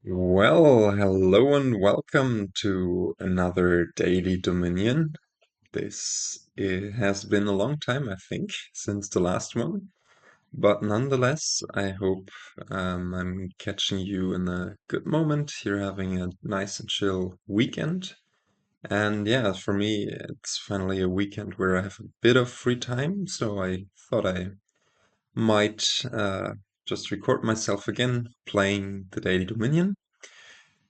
Well, hello and welcome to another Daily Dominion. This it has been a long time, I think, since the last one, but nonetheless, I hope I'm catching you in a good moment. You're having a nice and chill weekend. And yeah, for me, it's finally a weekend where I have a bit of free time, so I thought I might just record myself again playing the Daily Dominion.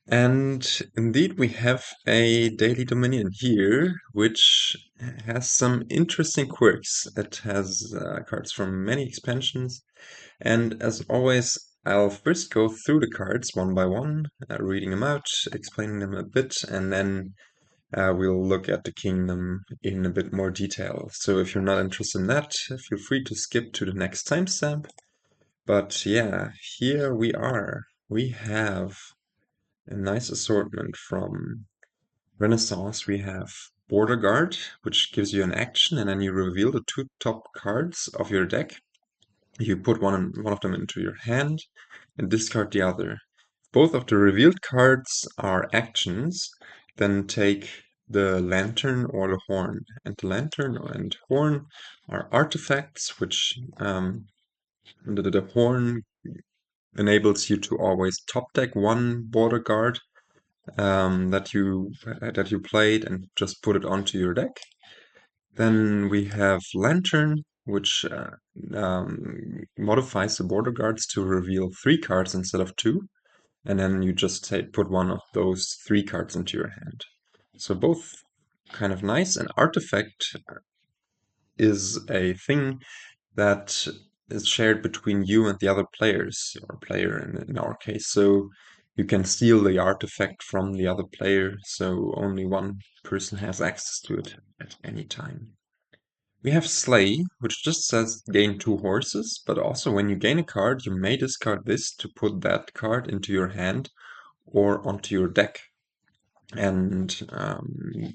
And indeed, we have a Daily Dominion here, which has some interesting quirks. It has cards from many expansions, and as always, I'll first go through the cards one by one, reading them out, explaining them a bit, and then we'll look at the kingdom in a bit more detail. So if you're not interested in that, feel free to skip to the next timestamp. But yeah, here we are. We have a nice assortment from Renaissance. We have Border Guard, which gives you an action, and then you reveal the two top cards of your deck. You put one of them into your hand and discard the other. Both of the revealed cards are actions, then take the lantern or the horn. And the lantern and horn are artifacts, which the horn enables you to always top deck one border guard that you played and just put it onto your deck. Then we have Lantern, which modifies the border guards to reveal three cards instead of two, and then you just put one of those three cards into your hand. So both kind of nice. An artifact is a thing that is shared between you and the other players, or player in our case. So you can steal the artifact from the other player, so only one person has access to it at any time. We have Slay, which just says gain two horses, but also when you gain a card, you may discard this to put that card into your hand or onto your deck. And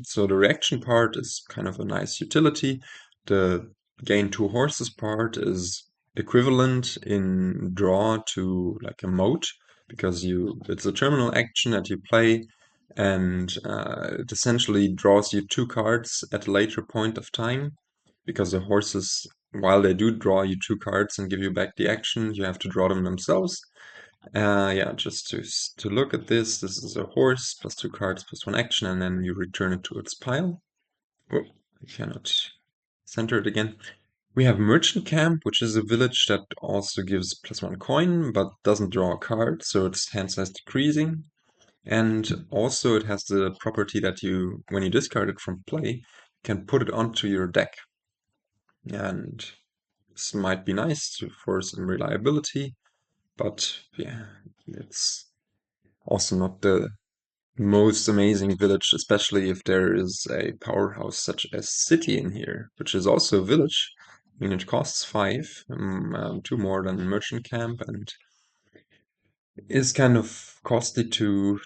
so the reaction part is kind of a nice utility. The gain two horses part is equivalent in draw to like a moat because it's a terminal action that you play, and it essentially draws you two cards at a later point of time because the horses, while they do draw you two cards and give you back the action, you have to draw them themselves. Yeah, just to look at this is a horse plus two cards plus one action, and then you return it to its pile. Oh, I cannot center it again. We have Merchant Camp, which is a village that also gives plus one coin, but doesn't draw a card, so its hand size decreasing. And also it has the property that when you discard it from play, can put it onto your deck. And this might be nice for some reliability, but yeah, it's also not the most amazing village, especially if there is a powerhouse such as City in here, which is also a village. I mean, it costs five, two more than Merchant Camp, and is kind of costly to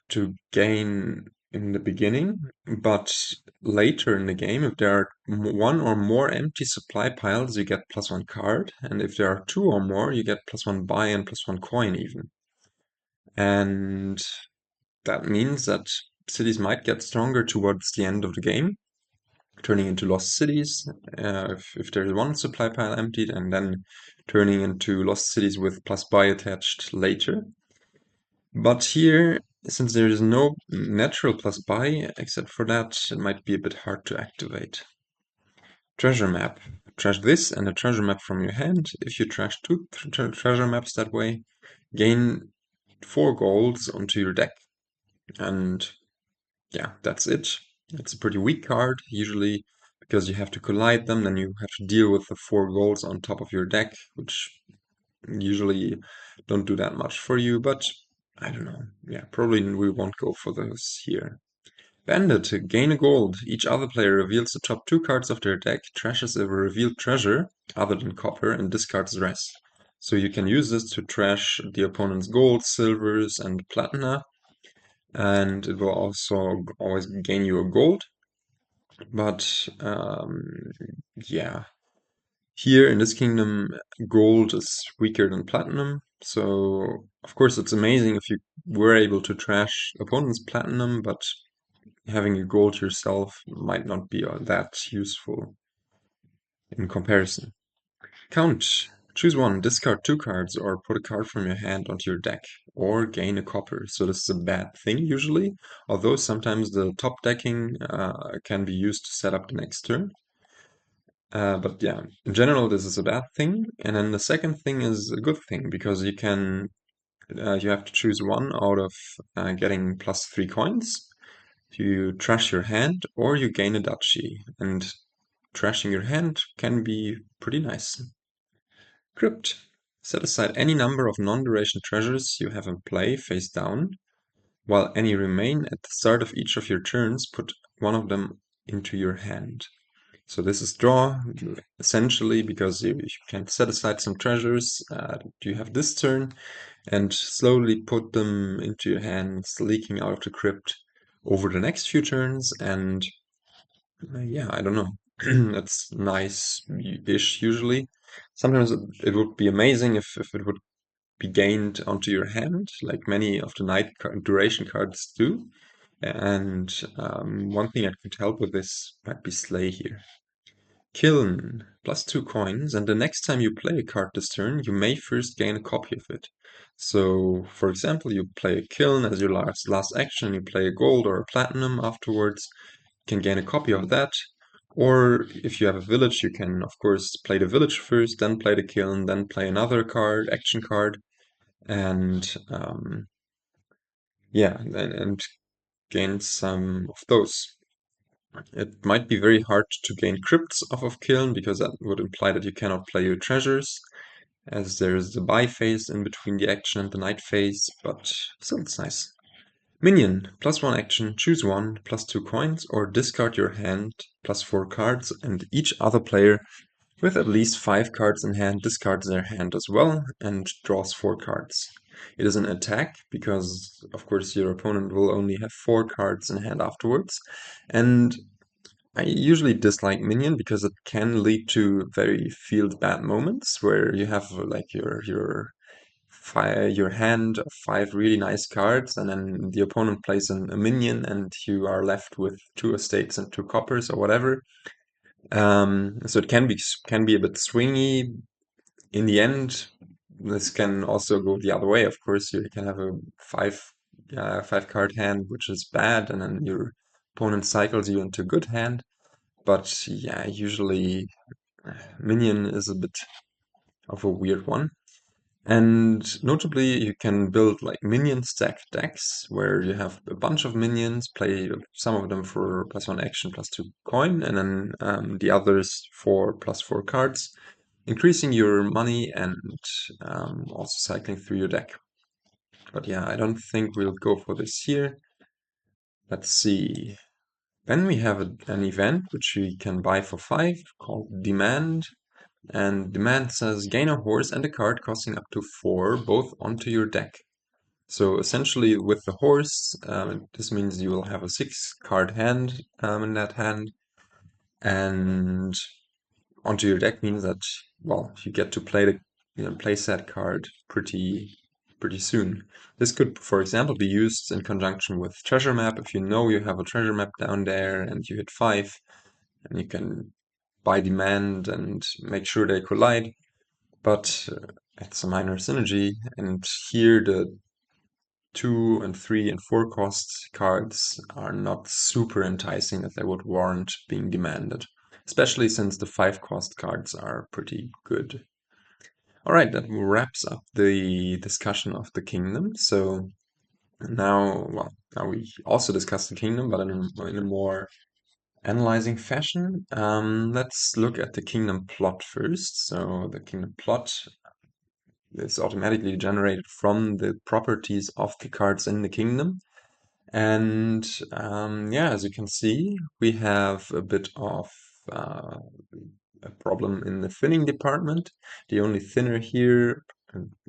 gain in the beginning, but later in the game, if there are one or more empty supply piles, you get plus one card, and if there are two or more, you get plus one buy and plus one coin even. And that means that cities might get stronger towards the end of the game, turning into lost cities if there's one supply pile emptied, and then turning into lost cities with plus buy attached later. But here, since there is no natural plus buy except for that, it might be a bit hard to activate. Treasure map. Trash this and a treasure map from your hand. If you trash two treasure maps that way, gain 4 golds onto your deck. And yeah, that's it. It's a pretty weak card, usually because you have to collide them, then you have to deal with the 4 golds on top of your deck, which usually don't do that much for you, but I don't know. Yeah, probably we won't go for those here. Bandit, gain a gold. Each other player reveals the top two cards of their deck, trashes a revealed treasure, other than copper, and discards the rest. So you can use this to trash the opponent's gold, silvers, and platina, and it will also always gain you a gold. But yeah, here in this kingdom, gold is weaker than platinum, So, of course, it's amazing if you were able to trash opponent's platinum, but having a gold yourself might not be that useful in comparison. Count. Choose one, discard two cards, or put a card from your hand onto your deck, or gain a copper. So this is a bad thing usually, although sometimes the top decking can be used to set up the next turn. But yeah, in general, this is a bad thing. And then the second thing is a good thing, because you have to choose one out of getting +3 coins. You trash your hand, or you gain a duchy. And trashing your hand can be pretty nice. Crypt. Set aside any number of non-duration treasures you have in play face down, while any remain at the start of each of your turns, put one of them into your hand. So this is draw, essentially, because you can set aside some treasures you have this turn, and slowly put them into your hands, leaking out of the crypt over the next few turns, and yeah, I don't know. That's nice-ish usually. Sometimes it would be amazing if it would be gained onto your hand, like many of the night duration cards do. And one thing that could help with this might be Slay here. Kiln, +2 coins, and the next time you play a card this turn, you may first gain a copy of it. So, for example, you play a Kiln as your last action, you play a gold or a platinum afterwards, you can gain a copy of that. Or if you have a village, you can, of course, play the village first, then play the Kiln, then play another card, action card, and yeah, and gain some of those. It might be very hard to gain crypts off of Kiln, because that would imply that you cannot play your treasures, as there's the buy phase in between the action and the night phase, but still it's nice. Minion, +1 action, choose one, +2 coins, or discard your hand, +4 cards, and each other player with at least 5 cards in hand discards their hand as well, and draws 4 cards. It is an attack, because of course your opponent will only have 4 cards in hand afterwards, and I usually dislike Minion because it can lead to very field bad moments where you have like your hand of 5 really nice cards, and then the opponent plays a minion, and you are left with 2 estates and 2 coppers or whatever. So it can be a bit swingy. In the end, this can also go the other way. Of course, you can have a 5 card hand, which is bad, and then your opponent cycles you into good hand. But yeah, usually Minion is a bit of a weird one. And notably, you can build like minion stack decks where you have a bunch of minions, play some of them for +1 action, +2 coin, and then the others for +4 cards, increasing your money and also cycling through your deck. But yeah, I don't think we'll go for this here. Let's see. Then we have an event which we can buy for 5 called Demand. And Demand says gain a horse and a card costing up to 4, both onto your deck. So essentially with the horse, this means you will have a 6-card hand in that hand. And onto your deck means that, well, you get to play said card pretty soon. This could, for example, be used in conjunction with treasure map. If you know you have a treasure map down there and you hit 5, and you can buy Demand and make sure they collide. But it's a minor synergy, and here the 2 and 3 and 4 cost cards are not super enticing that they would warrant being demanded, especially since the 5 cost cards are pretty good. Alright, that wraps up the discussion of the kingdom. So now we also discussed the kingdom, but in a more analyzing fashion. Let's look at the kingdom plot first. So the kingdom plot is automatically generated from the properties of the cards in the kingdom. And yeah, as you can see, we have a bit of a problem in the thinning department. The only thinner here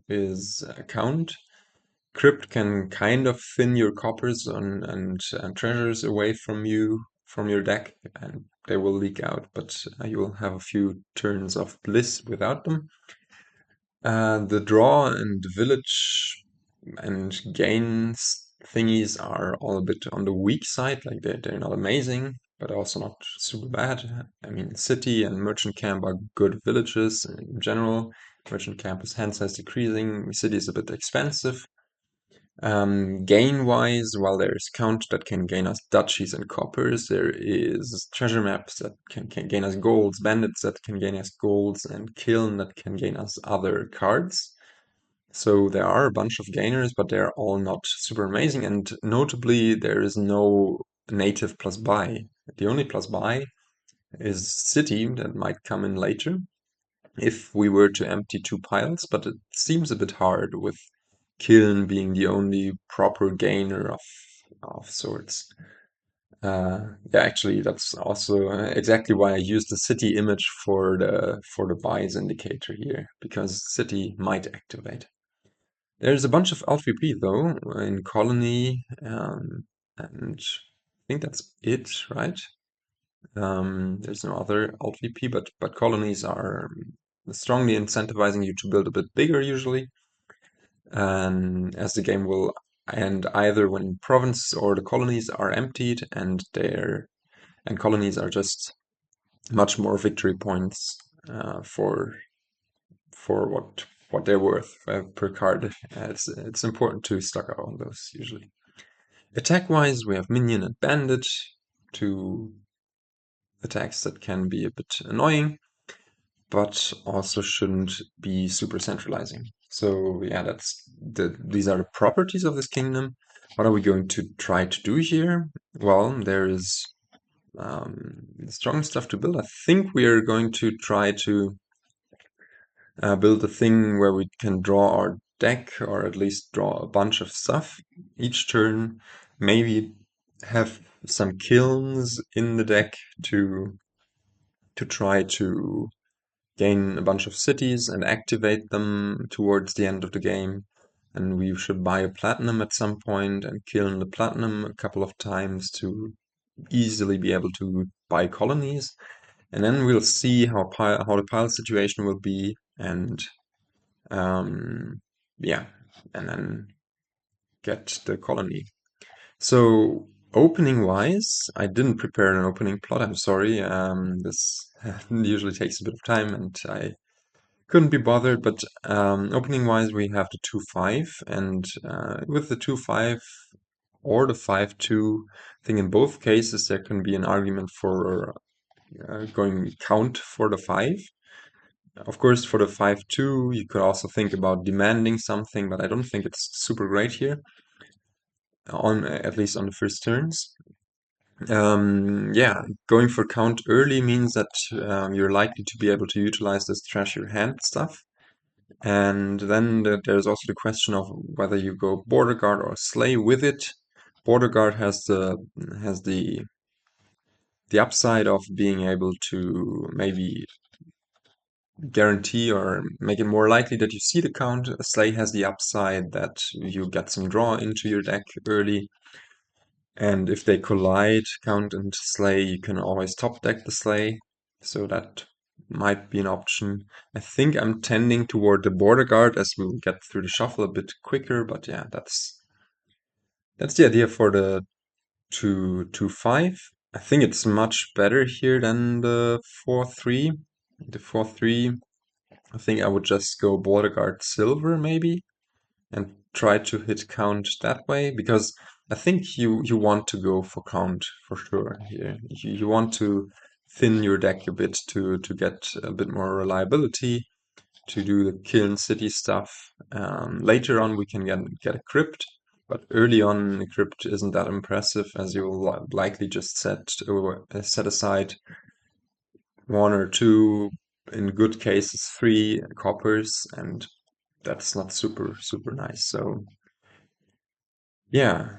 is Count. Crypt can kind of thin your coppers and treasures away from your deck, and they will leak out, but you will have a few turns of bliss without them. The draw and village and gains thingies are all a bit on the weak side. Like they're not amazing, but also not super bad. I mean, city and merchant camp are good villages in general. Merchant camp is hand size decreasing. City is a bit expensive. Gain-wise, while there is count that can gain us duchies and coppers, there is treasure maps that can gain us golds, bandits that can gain us golds, and kiln that can gain us other cards. So there are a bunch of gainers, but they're all not super amazing. And notably, there is no native plus buy. The only plus buy is city that might come in later if we were to empty two piles, but it seems a bit hard with Kiln being the only proper gainer of sorts. Yeah, actually, that's also exactly why I used the city image for the buys indicator here, because city might activate. There's a bunch of LVP though in colony, and I think that's it, right? There's no other LVP, but colonies are strongly incentivizing you to build a bit bigger usually, and as the game will end either when province or the colonies are emptied, and colonies are just much more victory points for what they're worth per card. It's important to stock up on those usually. Attack wise, we have minion and bandit, two attacks that can be a bit annoying, but also shouldn't be super centralizing. So yeah, these are the properties of this kingdom. What are we going to try to do here? Well, there is strong stuff to build. I think we are going to try to build a thing where we can draw our deck, or at least draw a bunch of stuff each turn. Maybe have some kilns in the deck to try to gain a bunch of cities and activate them towards the end of the game. And we should buy a platinum at some point and kiln the platinum a couple of times to easily be able to buy colonies. And then we'll see how the pile situation will be, and yeah, and then get the colony. So opening wise, I didn't prepare an opening plot. I'm sorry. This usually takes a bit of time, and I couldn't be bothered. But opening wise, we have the 2-5, and with the 2-5 or the 5-2, I think in both cases there can be an argument for going count for the 5. Of course, for the 5-2, you could also think about demanding something, but I don't think it's super great here, on at least on the first turns. Yeah, going for count early means that you're likely to be able to utilize this trash your hand stuff. And then there's also the question of whether you go border guard or slay with it. Border guard has the upside of being able to maybe guarantee or make it more likely that you see the count. Slay has the upside that you get some draw into your deck early. And if they collide, count and slay, you can always top deck the slay. So that might be an option. I think I'm tending toward the border guard as we'll get through the shuffle a bit quicker, but yeah, that's the idea for the 2-5. I think it's much better here than the 4-3. The 4-3, I think I would just go border guard silver maybe and try to hit count that way, because I think you want to go for count for sure here. You want to thin your deck a bit to get a bit more reliability, to do the kill city stuff. Later on we can get a crypt, but early on the crypt isn't that impressive, as you'll likely just set aside one or two, in good cases 3 coppers, and that's not super nice. So yeah,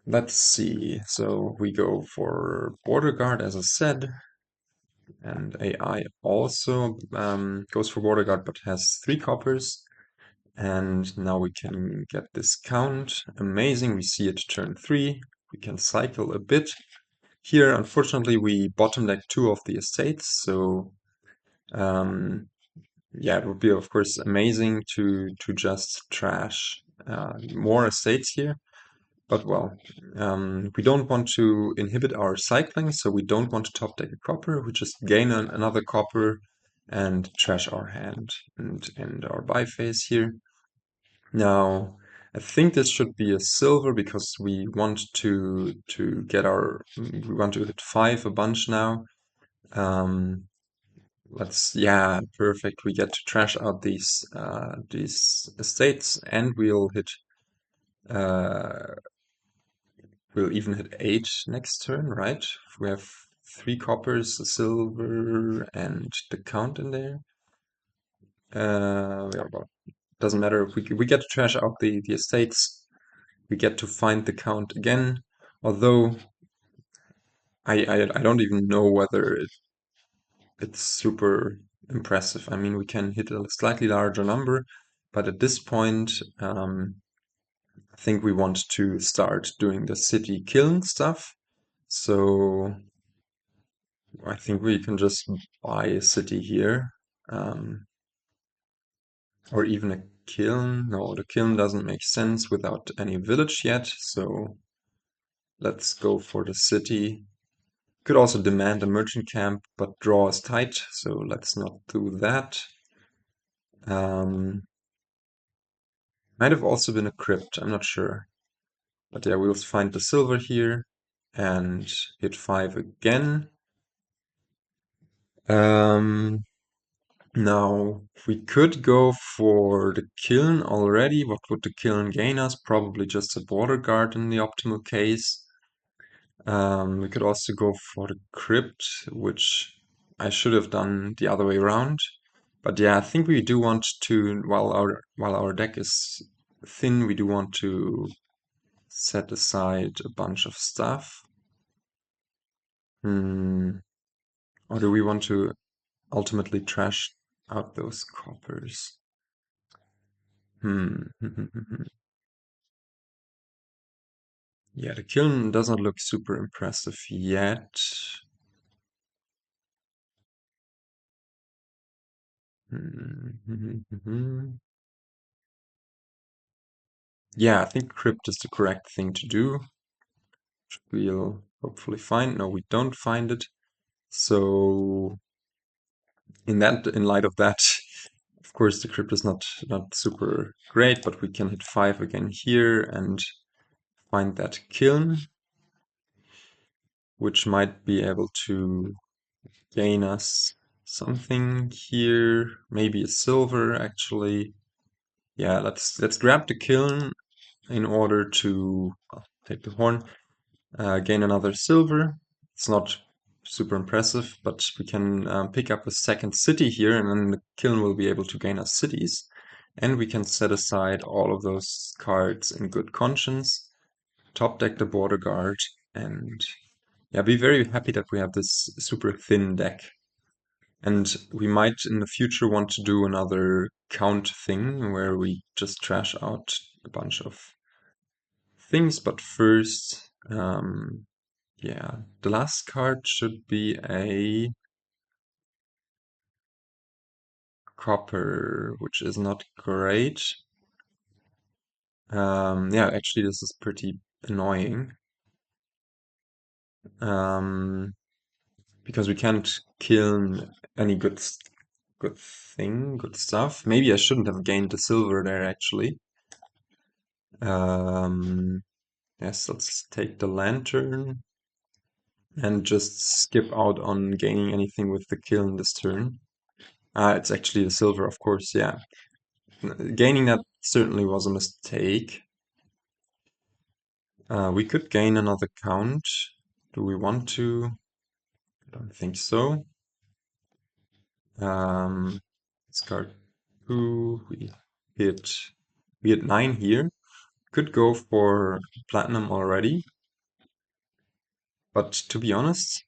let's see. So we go for border guard, as I said, and AI also goes for border guard, but has 3 coppers. And now we can get this count. Amazing, we see it turn 3. We can cycle a bit. Here, unfortunately, we bottom deck 2 of the estates, so yeah, it would be of course amazing to just trash more estates here. But well, we don't want to inhibit our cycling, so we don't want to top deck a copper. We just gain another copper and trash our hand and end our buy phase here. Now, I think this should be a silver because we want to get our we want to hit 5 a bunch now. Um, yeah, perfect. We get to trash out these estates, and uh we'll even hit 8 next turn, right? If we have 3 coppers, a silver, and the count in there. Yeah, well, doesn't matter if we get to trash out the estates. We get to find the count again. Although I don't even know whether it's super impressive. I mean, we can hit a slightly larger number, but at this point, I think we want to start doing the city killing stuff. So I think we can just buy a city here, um, or even a kiln. No, the kiln doesn't make sense without any village yet. So let's go for the city. Could also demand a merchant camp, but draw is tight, so let's not do that. Might have also been a crypt, I'm not sure. But yeah, we'll find the silver here and hit 5 again. Now, we could go for the kiln already. What would the kiln gain us? Probably just a border guard in the optimal case. We could also go for the crypt, which I should have done the other way around. But yeah, I think we do want to, while our deck is thin, we do want to set aside a bunch of stuff. Or do we want to ultimately trash out those coppers? Hmm. Yeah, the kiln doesn't look super impressive yet. Yeah, I think crypt is the correct thing to do. We'll hopefully find. No, we don't find it. So in light of that, of course the crypt is not super great, but we can hit 5 again here and find that kiln, which might be able to gain us something here, maybe a silver actually. Yeah, let's grab the kiln in order to take the horn, gain another silver. It's not super impressive, but we can pick up a second city here, and then the kiln will be able to gain us cities. And we can set aside all of those cards in good conscience, top deck the border guard, and yeah, be very happy that we have this super thin deck. And we might in the future want to do another count thing where we just trash out a bunch of things, but first, yeah, the last card should be a copper, which is not great. Yeah, actually, this is pretty annoying. Um, because we can't kill any good stuff. Maybe I shouldn't have gained the silver there, actually. Um, yes, let's take the lantern and just skip out on gaining anything with the kill in this turn. It's actually the silver, of course, yeah. Gaining that certainly was a mistake. We could gain another count. Do we want to? I don't think so. Discard 2. We hit 9 here. Could go for platinum already. But to be honest,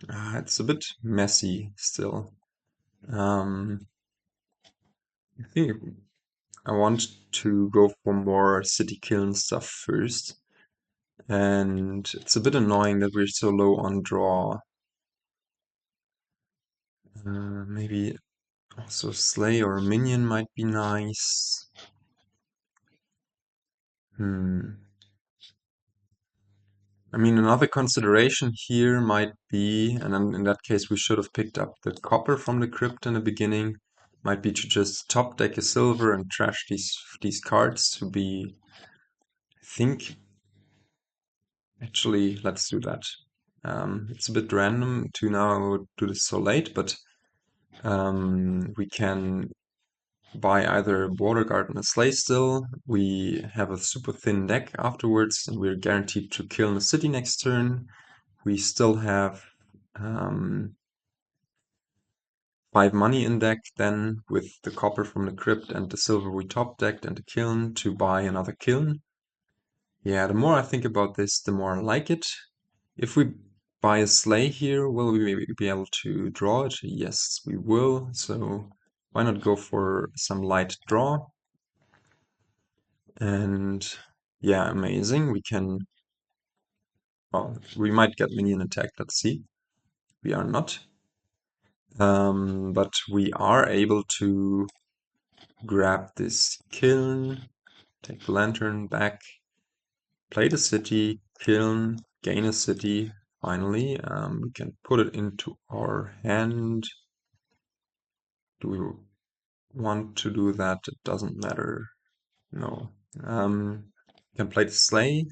it's a bit messy still. I think I want to go for more city killing stuff first. And it's a bit annoying that we're so low on draw. Maybe Also, Slay or Minion might be nice. I mean, another consideration here might be, and then in that case we should have picked up the copper from the crypt in the beginning, might be to just top deck a silver and trash these cards to be, I think, actually, let's do that. It's a bit random to now do this so late, but we can buy either a Border Guard and a Slay still. We have a super thin deck afterwards, and we're guaranteed to kill in a city next turn. We still have 5 money in deck then with the copper from the crypt and the silver we top decked and the kiln to buy another kiln. Yeah, the more I think about this, the more I like it. If we buy a Slay here, will we be able to draw it? Yes, we will. So why not go for some light draw? And yeah, amazing. We can, well, we might get minion attack. Let's see. We are not. But we are able to grab this kiln, take the lantern back, play the city, kiln, gain a city. Finally, we can put it into our hand. Do we want to do that? It doesn't matter. No. Can play the Slay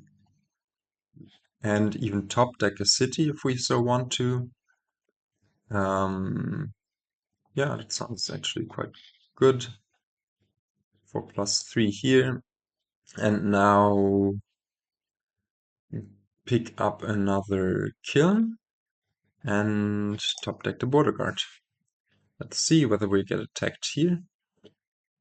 and even top deck a city if we so want to. Yeah, that sounds actually quite good. 4+3 here. And now pick up another kiln and top deck the Border Guard. Let's see whether we get attacked here.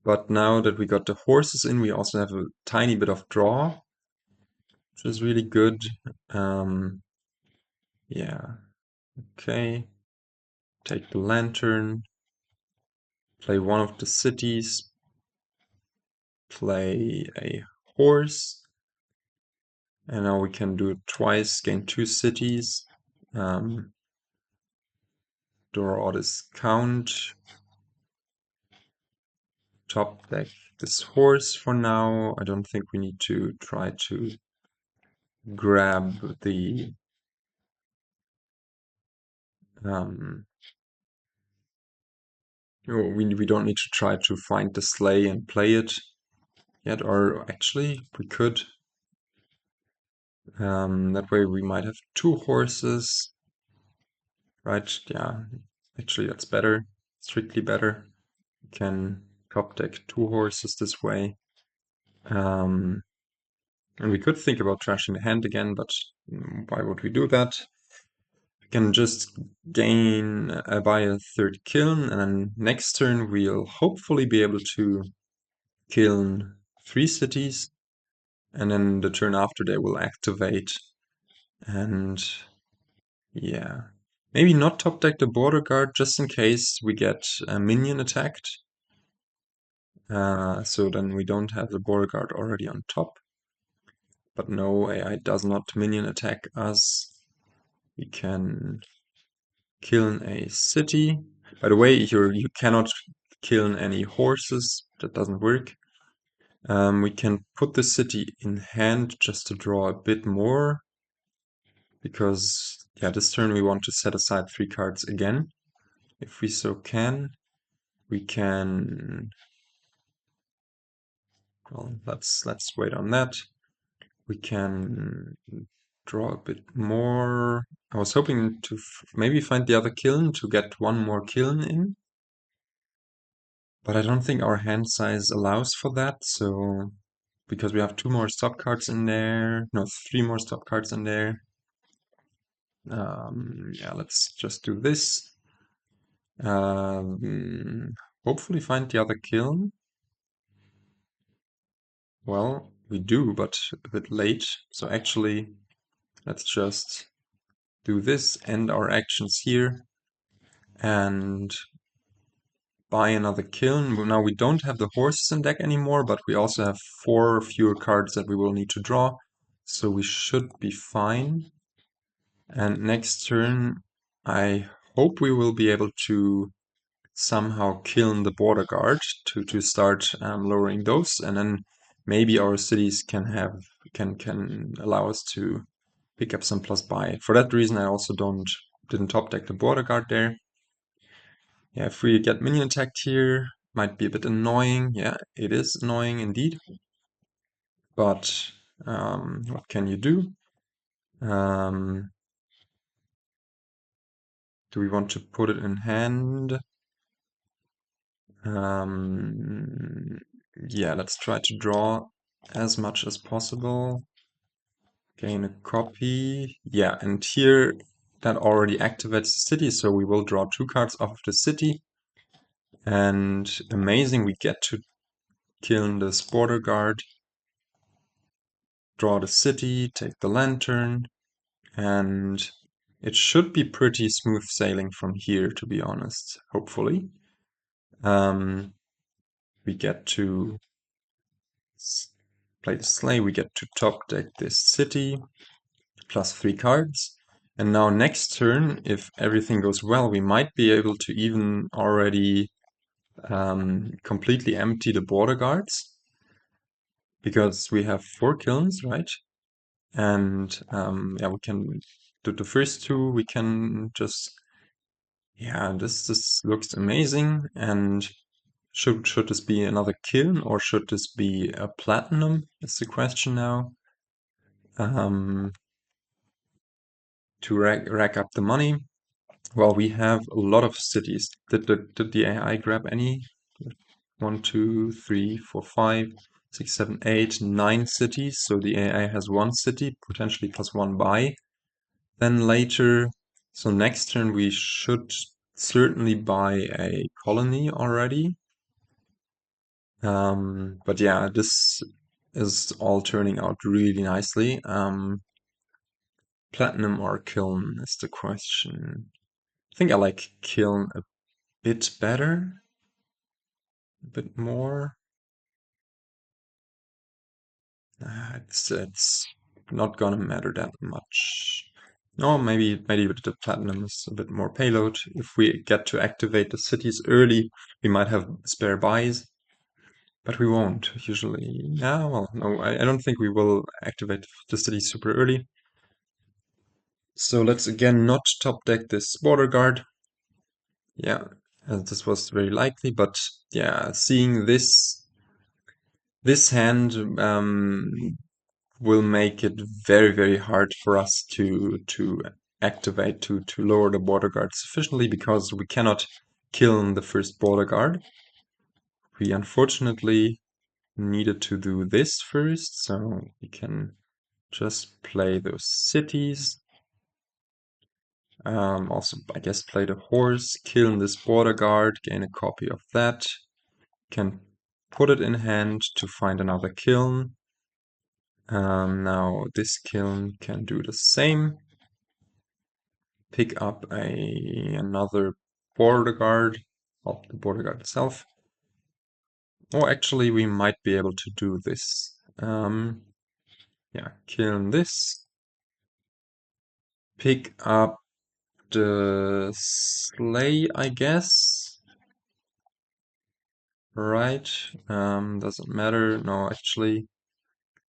But now that we got the horses in, we also have a tiny bit of draw, which is really good. Yeah, okay. Take the lantern, play one of the cities, play a horse, and now we can do it twice, gain 2 cities. Draw this count. Top deck this horse for now. I don't think we need to try to grab the we don't need to try to find the Slay and play it yet, or actually we could. That way we might have 2 horses. Right, yeah, actually that's better, strictly better. We can top deck 2 horses this way. And we could think about trashing the hand again, but why would we do that? We can just gain buy a 3rd kiln, and then next turn we'll hopefully be able to kiln 3 cities, and then the turn after they will activate. And yeah, maybe not top deck the Border Guard just in case we get a minion attacked. So then we don't have the Border Guard already on top. But no, AI does not minion attack us. We can kiln a city. By the way, you cannot kiln any horses. That doesn't work. We can put the city in hand just to draw a bit more. Because, yeah, this turn we want to set aside 3 cards again. If we so can. We can... Well, let's wait on that. We can draw a bit more. I was hoping to maybe find the other kiln to get 1 more kiln in. But I don't think our hand size allows for that, so... Because we have 2 more stop cards in there. No, 3 more stop cards in there. Yeah, let's just do this. Hopefully find the other kiln. Well, we do, but a bit late. So actually, let's just do this, end our actions here, and buy another kiln. Now we don't have the horses in deck anymore, but we also have 4 fewer cards that we will need to draw. So we should be fine. And next turn, I hope we will be able to somehow kiln the border guard to start lowering those, and then maybe our cities can allow us to pick up some plus buy. For that reason, I also didn't top deck the border guard there. Yeah, if we get minion attacked here, might be a bit annoying. Yeah, it is annoying indeed. But what can you do? Do we want to put it in hand? Yeah, let's try to draw as much as possible. Gain a copy. Yeah, and here that already activates the city, so we will draw 2 cards off of the city. And amazing, we get to kill this border guard, draw the city, take the lantern, and it should be pretty smooth sailing from here, to be honest, hopefully. We get to play the sleigh, we get to top deck this city, plus 3 cards. And now next turn, if everything goes well, we might be able to even already completely empty the border guards, because we have 4 kilns, right? And yeah, we can do the first 2, we can just, yeah, this looks amazing. And should this be another kiln, or should this be a platinum? Is the question now. To rack up the money. Well, we have a lot of cities. Did the AI grab any? 1, 2, 3, 4, 5, 6, 7, 8, 9 cities. So the AI has 1 city, potentially plus 1 buy. Then later, so next turn we should certainly buy a colony already. But yeah, this is all turning out really nicely. Platinum or kiln is the question. I think I like kiln a bit better, a bit more. It's not gonna matter that much. No, maybe the platinum is a bit more payload. If we get to activate the cities early, we might have spare buys, but we won't usually. Yeah, well, no, I don't think we will activate the cities super early. So let's again not top deck this border guard. Yeah, this was very likely, but yeah, seeing this hand will make it very, very hard for us to activate to lower the border guard sufficiently, because we cannot kill the first border guard. We unfortunately needed to do this first, so we can just play those cities. Also, I guess play the horse, kill this border guard, gain a copy of that. Can put it in hand to find another kiln. Now this kiln can do the same. Pick up another border guard, well, the border guard itself. Or actually, we might be able to do this. Yeah, kiln this. Pick up the sleigh, I guess. Right. Doesn't matter. No, actually.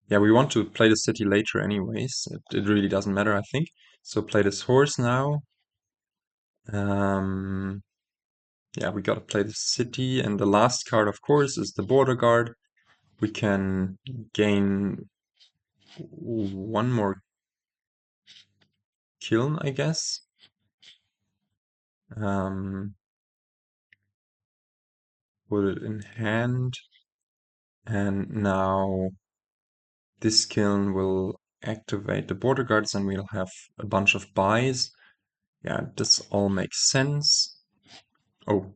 Yeah, we want to play the city later anyways. It really doesn't matter, I think. So play this horse now. Yeah, we gotta play the city, and the last card, of course, is the border guard. We can gain 1 more kiln, I guess. Put it in hand, and now this kiln will activate the border guards, and we'll have a bunch of buys. Yeah, this all makes sense. Oh,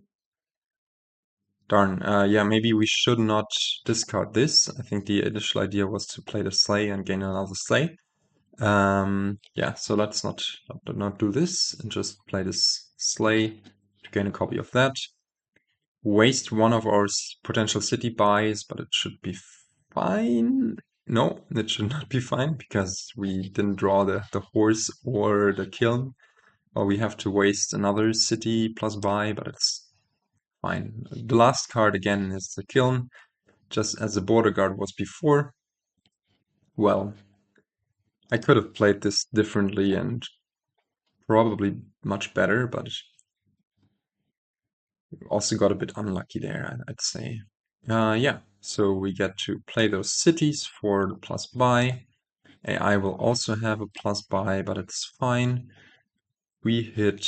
darn. Yeah, maybe we should not discard this. I think the initial idea was to play the sleigh and gain another sleigh. Yeah, so let's not do this and just play this sleigh to gain a copy of that. Waste 1 of our potential city buys, but it should be fine. No, it should not be fine, because we didn't draw the horse or the kiln. Or we have to waste another city plus buy, but it's fine. The last card again is the Kiln, just as the border guard was before. Well, I could have played this differently and probably much better, but also got a bit unlucky there, I'd say. Yeah, so we get to play those cities for the plus buy. AI will also have a plus buy, but it's fine. We hit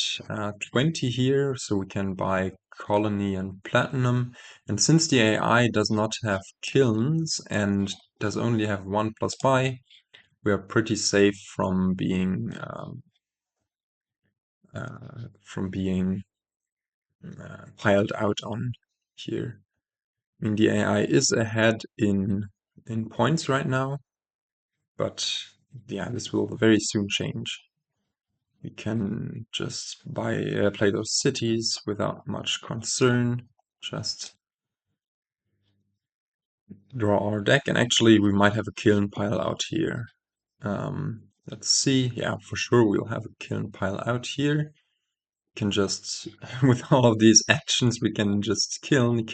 20 here, so we can buy colony and platinum. And since the AI does not have kilns and does only have one plus buy, we are pretty safe from being piled out on here. I mean, the AI is ahead in points right now, but yeah, this will very soon change. We can just play those cities without much concern. Just draw our deck, and actually we might have a kiln pile out here. Let's see. Yeah, for sure we'll have a kiln pile out here. Can just, with all of these actions, we can just kiln,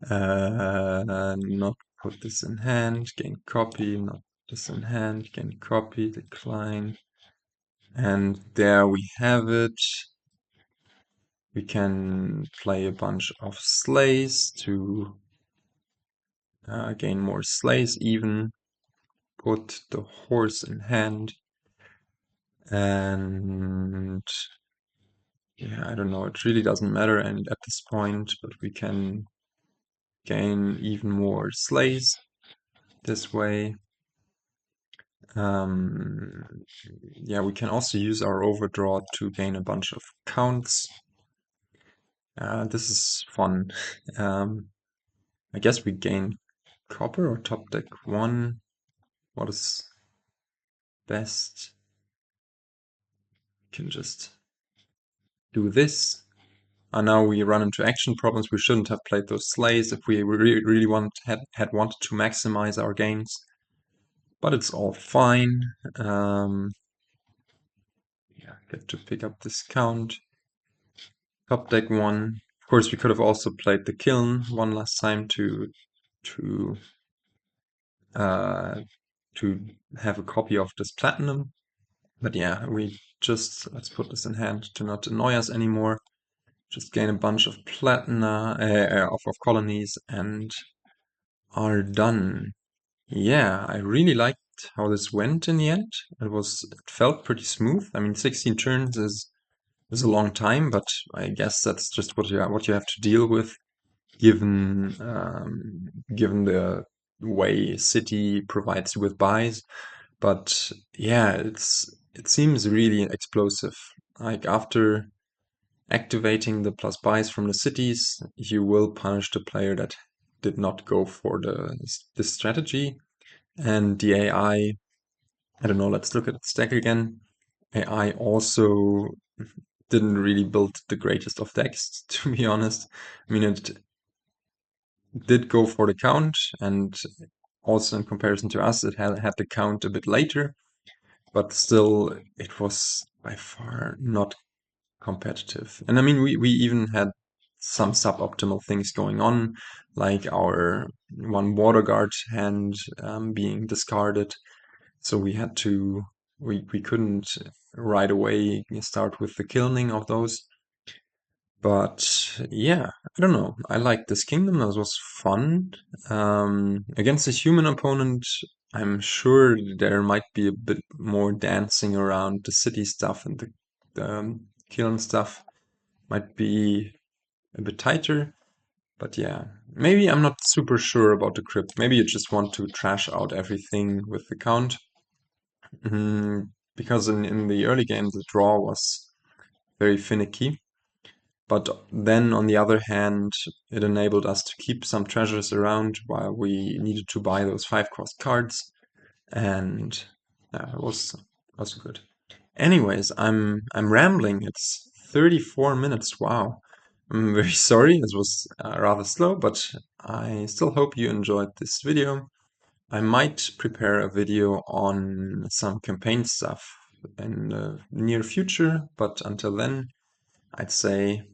not put this in hand, gain copy, not this in hand, gain copy, decline. And there we have it. We can play a bunch of slays to gain more slays even. Put the horse in hand. And yeah, I don't know, it really doesn't matter and at this point, but we can gain even more slays this way. Yeah, we can also use our overdraw to gain a bunch of counts. This is fun. I guess we gain copper or top deck 1. What is best? We can just do this. And now we run into action problems. We shouldn't have played those slays if we really had wanted to maximize our gains. But it's all fine. Yeah, get to pick up this count. Top deck 1. Of course, we could have also played the Kiln one last time to have a copy of this platinum. But yeah, let's put this in hand to not annoy us anymore. Just gain a bunch of platina, of colonies and are done. Yeah, I really liked how this went in the end. It felt pretty smooth. I mean, 16 turns is a long time, but I guess that's just what you have to deal with, given the way City provides you with buys. But yeah, it seems really explosive. Like after activating the plus buys from the cities, you will punish the player that did not go for this strategy. And the AI, I don't know, let's look at its deck again. AI also didn't really build the greatest of decks, to be honest. I mean, it did go for the count, and also in comparison to us, it had the count a bit later, but still, it was by far not competitive. And I mean, we even had some suboptimal things going on, like our one water guard hand being discarded. So we couldn't right away start with the killing of those. But yeah, I don't know. I liked this kingdom. That was fun. Against a human opponent, I'm sure there might be a bit more dancing around the city stuff and the kiln stuff might be a bit tighter. But yeah, maybe I'm not super sure about the crypt. Maybe you just want to trash out everything with the count. Because in the early game, the draw was very finicky. But then, on the other hand, it enabled us to keep some treasures around while we needed to buy those 5-cost cards, and it was good. Anyways, I'm rambling. It's 34 minutes. Wow. I'm very sorry. This was rather slow, but I still hope you enjoyed this video. I might prepare a video on some campaign stuff in the near future, but until then, I'd say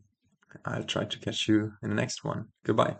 I'll try to catch you in the next one. Goodbye.